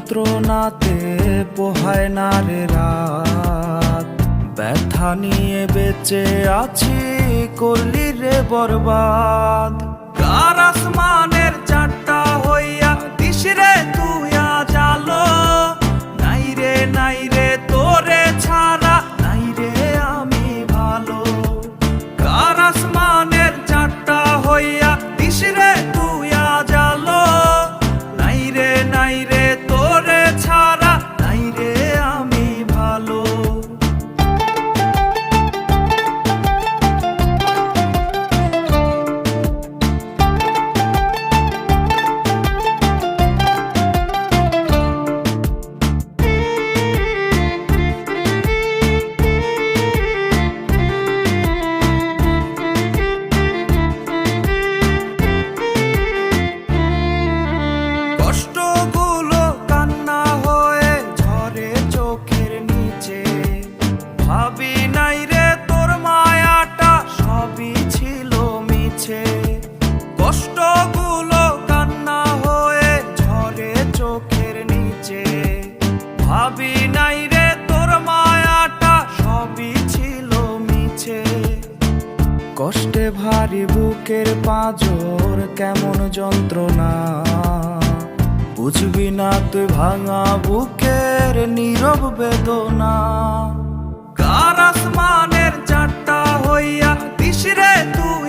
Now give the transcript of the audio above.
যন্ত্রণাতে পোহায় না রে রাত, ব্যথা নিয়ে বেঁচে আছি করলি রে বরবাদ। কার আসমানের চারটা হইয়া দিস রে তুই আজ আলো, নাই রে তোরে ছাড়া নাই রে আমি ভালো। কার আসমানের চারটা হইয়া দিস রে তুই আজ আলো, নাই রে তোরে ছাড়া নাই রে আমি ভালো। কষ্টগুলো কান্না হয়ে ঝরে চোখের নিচে, ভাবি নাই রে তোর মায়াটা সবই ছিল মিছে। কষ্টগুলো কান্না হয়ে ঝরে চোখের নিচে, ভাবি নাই রে তোর মায়াটা সবই ছিল মিছে। কষ্টে ভারী বুকের পাঁজর কেমন যন্ত্রণা, বুঝবি না তুই ভাঙা বুকের নীরব বেদনা। কার আসমানের চারটা হইয়া দিস রে তুই